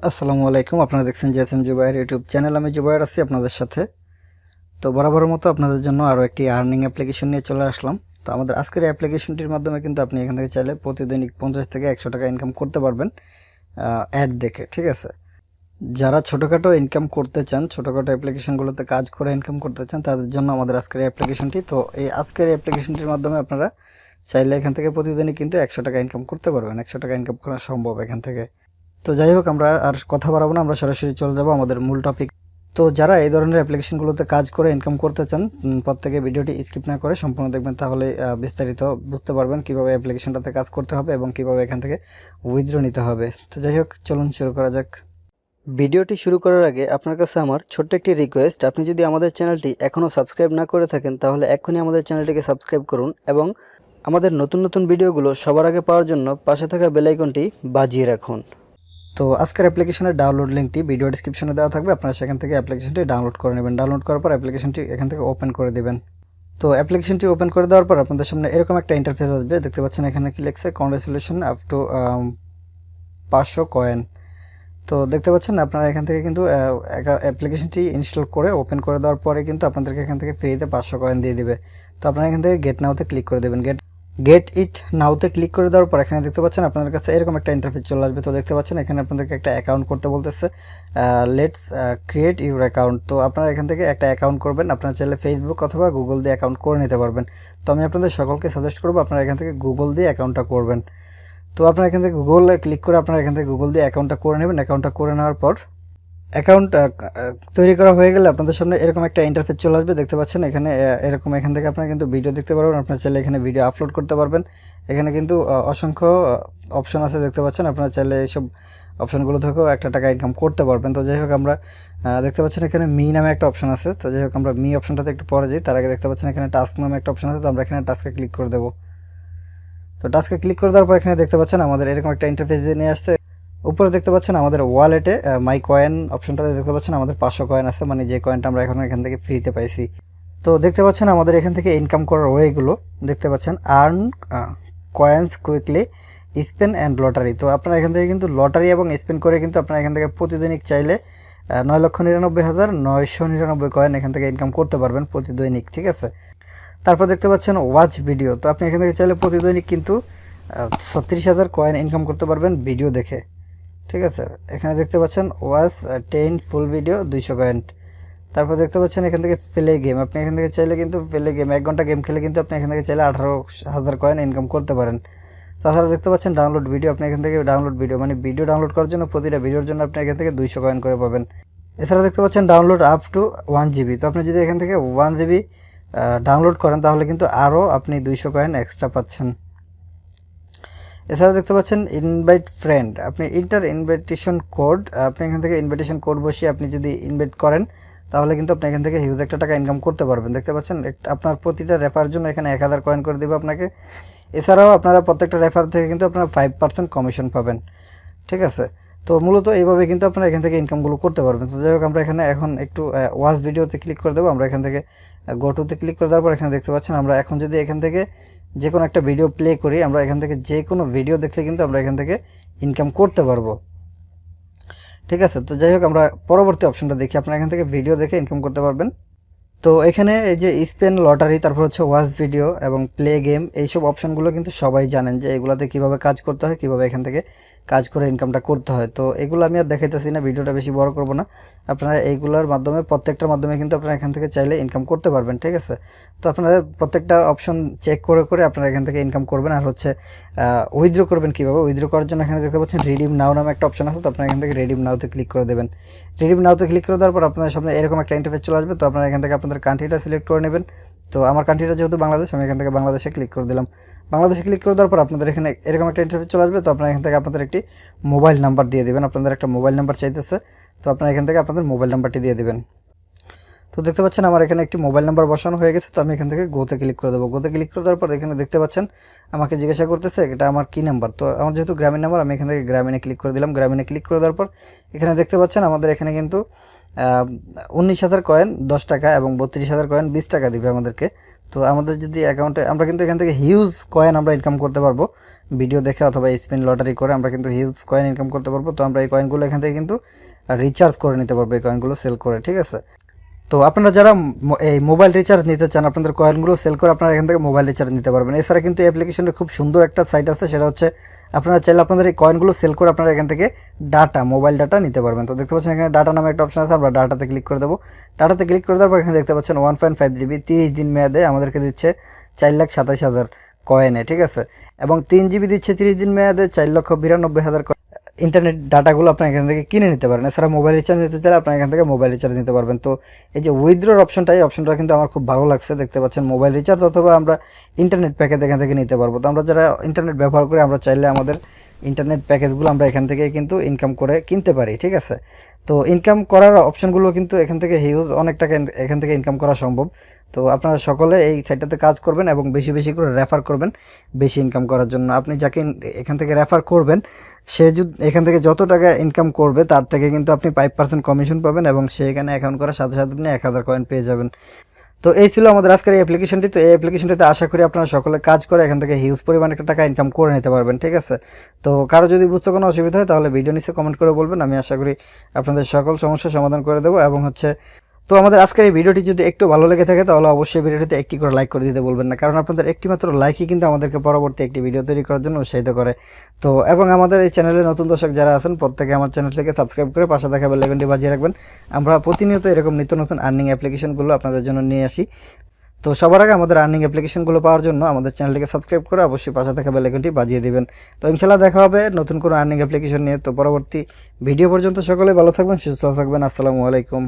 আসসালামু আলাইকুম। আপনারা দেখছেন জেএসএম জুবায়ের ইউটিউব চ্যানেল। আমি জুবায়ের আছি আপনাদের সাথে। তো বরাবরের মতো আপনাদের জন্য আরও একটি আর্নিং অ্যাপ্লিকেশন নিয়ে চলে আসলাম। তো আমাদের আজকের এই অ্যাপ্লিকেশনটির মাধ্যমে কিন্তু আপনি এখান থেকে চাইলে প্রতিদিন 50 থেকে 100 টাকা ইনকাম করতে পারবেন অ্যাড দেখে, ঠিক আছে। যারা ছোটোখাটো ইনকাম করতে চান, ছোটোখাটো অ্যাপ্লিকেশনগুলোতে কাজ করে ইনকাম করতে চান, তাদের জন্য আমাদের আজকের এই অ্যাপ্লিকেশনটি। তো এই আজকের এই অ্যাপ্লিকেশনটির মাধ্যমে আপনারা চাইলে এখান থেকে প্রতিদিনই কিন্তু 100 টাকা ইনকাম করতে পারবেন। 100 টাকা ইনকাম করা সম্ভব এখান থেকে। তো যাই হোক, আমরা আর কথা বাড়াবো না, আমরা সরাসরি চলে যাব আমাদের মূল টপিক। তো যারা এই ধরনের অ্যাপ্লিকেশনগুলোতে কাজ করে ইনকাম করতে চান, প্রত্যেকে ভিডিওটি স্কিপ না করে সম্পূর্ণ দেখবেন, তাহলে বিস্তারিত বুঝতে পারবেন কীভাবে অ্যাপ্লিকেশনটাতে কাজ করতে হবে এবং কীভাবে এখান থেকে উইথড্র নিতে হবে। তো যাই হোক, চলুন শুরু করা যাক। ভিডিওটি শুরু করার আগে আপনার কাছে আমার ছোট্ট একটি রিকোয়েস্ট, আপনি যদি আমাদের চ্যানেলটি এখনও সাবস্ক্রাইব না করে থাকেন তাহলে এক্ষুনি আমাদের চ্যানেলটিকে সাবস্ক্রাইব করুন এবং আমাদের নতুন নতুন ভিডিওগুলো সবার আগে পাওয়ার জন্য পাশে থাকা বেল আইকনটি বাজিয়ে রাখুন। তো আজকের অ্যাপ্লিকেশনের ডাউনলোড লিঙ্কটি ভিডিও ডিসক্রিপশনে দেওয়া থাকবে, আপনারা সেখান থেকে অ্যাপ্লিকেশনটি ডাউনলোড করে নেবেন। ডাউনলোড করার পর অ্যাপ্লিকেশনটি এখান থেকে ওপেন করে দেবেন। তো অ্যাপ্লিকেশনটি ওপেন করে দেওয়ার পর আপনাদের সামনে এরকম একটা ইন্টারফেস আসবে, দেখতে পাচ্ছেন এখানে কি লিখছে, কংগ্রেচুলেশন আপ টু 500 কয়েন। তো দেখতে পাচ্ছেন আপনারা এখান থেকে কিন্তু অ্যাপ্লিকেশনটি ইনস্টল করে ওপেন করে দেওয়ার পরে কিন্তু আপনাদেরকে এখান থেকে ফ্রিতে 500 কয়েন দিয়ে দিবে। তো আপনারা এখান থেকে গেট নাওতে ক্লিক করে দেবেন। গেট ইট নাওতে ক্লিক করে দেওয়ার পর এখানে দেখতে পাচ্ছেন আপনাদের কাছে এরকম একটা ইন্টারফেস চলে আসবে। তো দেখতে পাচ্ছেন এখানে আপনাদেরকে একটা অ্যাকাউন্ট করতে বলতেছে, লেটস ক্রিয়েট ইউর অ্যাকাউন্ট। তো আপনারা এখান থেকে একটা অ্যাকাউন্ট করবেন। আপনারা চাইলে ফেসবুক অথবা গুগল দিয়ে অ্যাকাউন্ট করে নিতে পারবেন। তো আমি আপনাদের সকলকে সাজেস্ট করবো আপনারা এখান থেকে গুগল দিয়ে অ্যাকাউন্টটা করবেন। তো আপনারা এখান থেকে গুগলে ক্লিক করে আপনারা এখান থেকে গুগল দিয়ে অ্যাকাউন্টটা করে নেবেন। অ্যাকাউন্টটা করে নেওয়ার পর অ্যাকাউন্ট তৈরি করা হয়ে গেলে আপনাদের সামনে এরকম একটা ইন্টারফেস চলে আসবে, দেখতে পাচ্ছেন এখানে এরকম। এখান থেকে আপনারা কিন্তু ভিডিও দেখতে পারবেন, আপনারা চাইলে এখানে ভিডিও আপলোড করতে পারবেন। এখানে কিন্তু অসংখ্য অপশন আছে, দেখতে পাচ্ছেন। আপনারা চাইলে এইসব অপশনগুলো থেকেও একটা টাকা ইনকাম করতে পারবেন। তো যাই হোক, আমরা দেখতে পাচ্ছেন এখানে মি নামে একটা অপশন আছে। তো যাই হোক, আমরা মি অপশনটাতে একটু পরে যাই। তার আগে দেখতে পাচ্ছেন এখানে টাস্ক নামে একটা অপশন আছে। তো আমরা এখানে টাস্কে ক্লিক করে দেবো। তো টাস্কে ক্লিক করে দেওয়ার পর এখানে দেখতে পাচ্ছেন আমাদের এরকম একটা ইন্টারফেস নিয়ে আসছে। উপরে দেখতে পাচ্ছেন আমাদের ওয়ালেটে মাই কয়েন অপশনটাতে দেখতে পাচ্ছেন আমাদের 500 কয়েন আছে, মানে যে কয়েনটা আমরা এখন এখান থেকে ফ্রিতে পাইছি। তো দেখতে পাচ্ছেন আমাদের এখান থেকে ইনকাম করার ওয়েগুলো দেখতে পাচ্ছেন, earn coins quickly, Spain and lottery. তো আপনারা এখান থেকে কিন্তু লটারি এবং স্পেন করে কিন্তু আপনারা এখান থেকে প্রতিদিনিক চাইলে 9,99,999 কয়েন এখান থেকে ইনকাম করতে পারবেন প্রতিদৈনিক, ঠিক আছে। তারপর দেখতে পাচ্ছেন ওয়াচ ভিডিও। তো আপনি এখান থেকে চাইলে প্রতিদৈনিক কিন্তু 36,000 কয়েন ইনকাম করতে পারবেন ভিডিও দেখে, ঠিক আছে। এখানে দেখতে পাচ্ছেন ওয়াচ 10 ফুল ভিডিও 200 কয়েন। তারপর দেখতে পাচ্ছেন এখান থেকে প্লে গেম। আপনি এখান থেকে চাইলে কিন্তু প্লে গেম 1 ঘন্টা গেম খেলে কিন্তু আপনি এখান থেকে চাইলে 18,000 কয়েন ইনকাম করতে পারেন। তাছাড়া দেখতে পাচ্ছেন ডাউনলোড ভিডিও। আপনি এখান থেকে ডাউনলোড ভিডিও, মানে ভিডিও ডাউনলোড করার জন্য প্রতিটা ভিডিওর জন্য আপনি এখান থেকে 200 কয়েন করে পাবেন। এছাড়া দেখতে পাচ্ছেন ডাউনলোড আপ টু 1 জিবি। তো আপনি যদি এখান থেকে 1 জিবি ডাউনলোড করেন তাহলে কিন্তু আরও আপনি 200 কয়েন এক্সট্রা পাচ্ছেন। এছাড়া দেখতে পাচ্ছেন ইনভাইট ফ্রেন্ড। আপনি ইনভাইটেশন কোড, আপনি এখান থেকে ইনভাইটেশন কোড বসিয়ে আপনি যদি ইনভাইট করেন তাহলে কিন্তু আপনি এখান থেকে হিউজ একটা টাকা ইনকাম করতে পারবেন। দেখতে পাচ্ছেন আপনার প্রতিটা রেফার জন্য এখানে 1000 কয়েন করে দেবে আপনাকে। এছাড়াও আপনারা প্রত্যেকটা রেফার থেকে কিন্তু আপনারা 5% কমিশন পাবেন, ঠিক আছে। তো মূলত এইভাবে কিন্তু আপনারা এখান থেকে ইনকামগুলো করতে পারবেন। তো যাই হোক, আমরা এখানে এখন একটু ওয়াচ ভিডিওতে ক্লিক করে দেবো। আমরা এখান থেকে গোটুতে ক্লিক করে দেওয়ার পর এখানে দেখতে পাচ্ছেন আমরা এখন যদি এখান থেকে যে কোনো একটা ভিডিও প্লে করি, আমরা এখান থেকে যে কোনো ভিডিও দেখলে কিন্তু আমরা এখান থেকে ইনকাম করতে পারবো, ঠিক আছে। তো যাই হোক, আমরা পরবর্তী অপশনটা দেখি। আপনারা এখান থেকে ভিডিও দেখে ইনকাম করতে পারবেন। তো এখানে এই যে স্পেন, লটারি, তারপর হচ্ছে ওয়াচ ভিডিও এবং প্লে গেম, এইসব অপশনগুলো কিন্তু সবাই জানেন যে এগুলাতে কিভাবে কাজ করতে হয়, কিভাবে এখান থেকে কাজ করে ইনকামটা করতে হয়। তো এগুলো আমি আর দেখাইতেছি না, ভিডিওটা বেশি বড় করব না। আপনারা এইগুলোর মাধ্যমে, প্রত্যেকটার মাধ্যমে কিন্তু আপনারা এখান থেকে চাইলে ইনকাম করতে পারবেন, ঠিক আছে। তো আপনারা প্রত্যেকটা অপশন চেক করে করে আপনারা এখান থেকে ইনকাম করবেন। আর হচ্ছে উইথড্র করবেন কীভাবে, উইথড্র করার জন্য এখানে দেখতে পাচ্ছেন রিডিম নাও নামে একটা অপশন আছে। তো আপনারা এখান থেকে রিডিম নাওতে ক্লিক করে দেবেন। রিডিম নাওতে ক্লিক করে দেওয়ার পর আপনাদের সামনে এরকম একটা ইন্টারফেস চলে আসবে। তো আপনারা এখান থেকে আপনাদের কান্ট্রিটা সিলেক্ট করে নেবেন। তো আমার কান্ট্রিটা যেহেতু বাংলাদেশ, আমি এখান থেকে বাংলাদেশে ক্লিক করে দিলাম। বাংলাদেশে ক্লিক করে দেওয়ার পর আপনাদের এখানে এরকম একটা ইন্টারফেস চলে আসবে। তো আপনারা এখান থেকে আপনাদের একটি মোবাইল নাম্বার দিয়ে দেবেন। আপনাদের একটা মোবাইল নাম্বার চাইতেছে, তো আপনারা এখান থেকে আপনাদের মোবাইল নাম্বারটি দিয়ে দেবেন। তো তো দেখতে পাচ্ছেন আমার এখানে একটি মোবাইল নাম্বার বসানো হয়ে গেছে। তো আমি এখান থেকে গোতে ক্লিক করে দেবো। গোতে ক্লিক করে দেওয়ার পর এখানে দেখতে পাচ্ছেন আমাকে জিজ্ঞাসা করতেছে এটা আমার কি নাম্বার। তো আমার যেহেতু গ্রামীণ নাম্বার, আমি এখান থেকে গ্রামীণে ক্লিক করে দিলাম। গ্রামীণে ক্লিক করে দেওয়ার পর এখানে দেখতে পাচ্ছেন আমাদের এখানে কিন্তু 19,000 কয়েন 10 টাকা এবং 32,000 কয়েন 20 টাকা দিবে আমাদেরকে। তো আমাদের যদি অ্যাকাউন্টে আমরা কিন্তু এখান থেকে হিউজ কয়েন আমরা ইনকাম করতে পারবো, ভিডিও দেখে অথবা স্পিন লটারি করে আমরা কিন্তু হিউজ কয়েন ইনকাম করতে পারবো। তো আমরা এই কয়েনগুলো এখান থেকে কিন্তু রিচার্জ করে নিতে পারবো, এই কয়েনগুলো সেল করে, ঠিক আছে। তো আপনারা যারা এই মোবাইল রিচার্জ নিতে চান, আপনাদের কয়েনগুলো সেল করে আপনারা এখান থেকে মোবাইল রিচার্জ নিতে পারবেন। এছাড়া কিন্তু অ্যাপ্লিকেশনের খুব সুন্দর একটা সাইট আছে, সেটা হচ্ছে আপনারা চাইলে আপনাদের এই কয়েনগুলো সেল করে আপনারা এখান থেকে ডাটা, মোবাইল ডাটা নিতে পারবেন। তো দেখতে পাচ্ছেন এখানে ডাটা নামে একটা অপশন আছে, আমরা ডাটাতে ক্লিক করে দেবো। ডাটাতে ক্লিক করে দেওয়ার পর এখানে দেখতে পাচ্ছেন 1.5 জিবি 30 দিন মেয়াদে আমাদেরকে দিচ্ছে 4,27,000 কয়েনে, ঠিক আছে। এবং 3 জিবি দিচ্ছে 30 দিন মেয়াদে 4,92,000 ইন্টারনেট ডাটাগুলো আপনার এখান থেকে কিনে নিতে পারেন। এছাড়া মোবাইল রিচার্জ নিতে চাইলে আপনার এখান থেকে মোবাইল রিচার্জ নিতে পারবেন। তো এই যে উইথড্রর অপশনটা, এই অপশনটা কিন্তু আমার খুব ভালো লাগছে। দেখতে পাচ্ছেন মোবাইল রিচার্জ অথবা আমরা ইন্টারনেট প্যাকেজ এখান থেকে নিতে পারবো। তো আমরা যারা ইন্টারনেট ব্যবহার করি, আমরা চাইলে আমাদের ইন্টারনেট প্যাকেজগুলো আমরা এখান থেকে কিন্তু ইনকাম করে কিনতে পারি, ঠিক আছে। তো ইনকাম করার অপশনগুলো কিন্তু এখান থেকে হিউজ অনেক টাকা এখান থেকে ইনকাম করা সম্ভব। তো আপনারা সকলে এই সাইটটাতে কাজ করবেন এবং বেশি বেশি করে রেফার করবেন বেশি ইনকাম করার জন্য। আপনি যাকে এখান থেকে রেফার করবেন, সে যদি এখান থেকে যত টাকা ইনকাম করবে তার থেকে কিন্তু আপনি 5% কমিশন পাবেন এবং সে এখানে অ্যাকাউন্ট করার সাথে সাথে আপনি 1,000 কয়েন পেয়ে যাবেন। তো এই ছিল আমাদের আজকের এই অ্যাপ্লিকেশনটি। তো এই অ্যাপ্লিকেশনটিতে আশা করি আপনারা সকলে কাজ করে এখান থেকে হিউজ পরিমাণ একটা টাকা ইনকাম করে নিতে পারবেন, ঠিক আছে। তো কারো যদি বুঝতে কোনো অসুবিধা হয় তাহলে ভিডিও নিচে কমেন্ট করে বলবেন, আমি আশা করি আপনাদের সকল সমস্যার সমাধান করে দেবো। এবং তো আমাদের আজকের এই ভিডিওটি যদি একটু ভালো লেগে থাকে তাহলে অবশ্যই ভিডিওটিতে একটি করে লাইক করে দিতে বলবেন না, কারণ আপনাদের একটি মাত্র লাইকই কিন্তু আমাদেরকে পরবর্তী একটি ভিডিও তৈরি করার জন্য উৎসাহিত করে। তো এবং আমাদের এই চ্যানেলে নতুন দর্শক যারা আছেন প্রত্যেকে আমার চ্যানেলটিকে সাবস্ক্রাইব করে পাশে থাকা বেল আইকনটি বাজিয়ে রাখবেন। আমরা প্রতিনিয়ত এরকম নিত্য নতুন আর্নিং অ্যাপ্লিকেশনগুলো আপনাদের জন্য নিয়ে আসি। তো সবার আগে আমাদের আর্নিং অ্যাপ্লিকেশনগুলো পাওয়ার জন্য আমাদের চ্যানেলটিকে সাবস্ক্রাইব করে অবশ্যই পাশে থাকা বেল আইকনটি বাজিয়ে দিবেন। তো ইনশাআল্লাহ দেখা হবে নতুন কোনো আর্নিং অ্যাপ্লিকেশন নিয়ে। তো পরবর্তী ভিডিও পর্যন্ত সকলে ভালো থাকবেন, সুস্থ থাকবেন। আসসালামু আলাইকুম।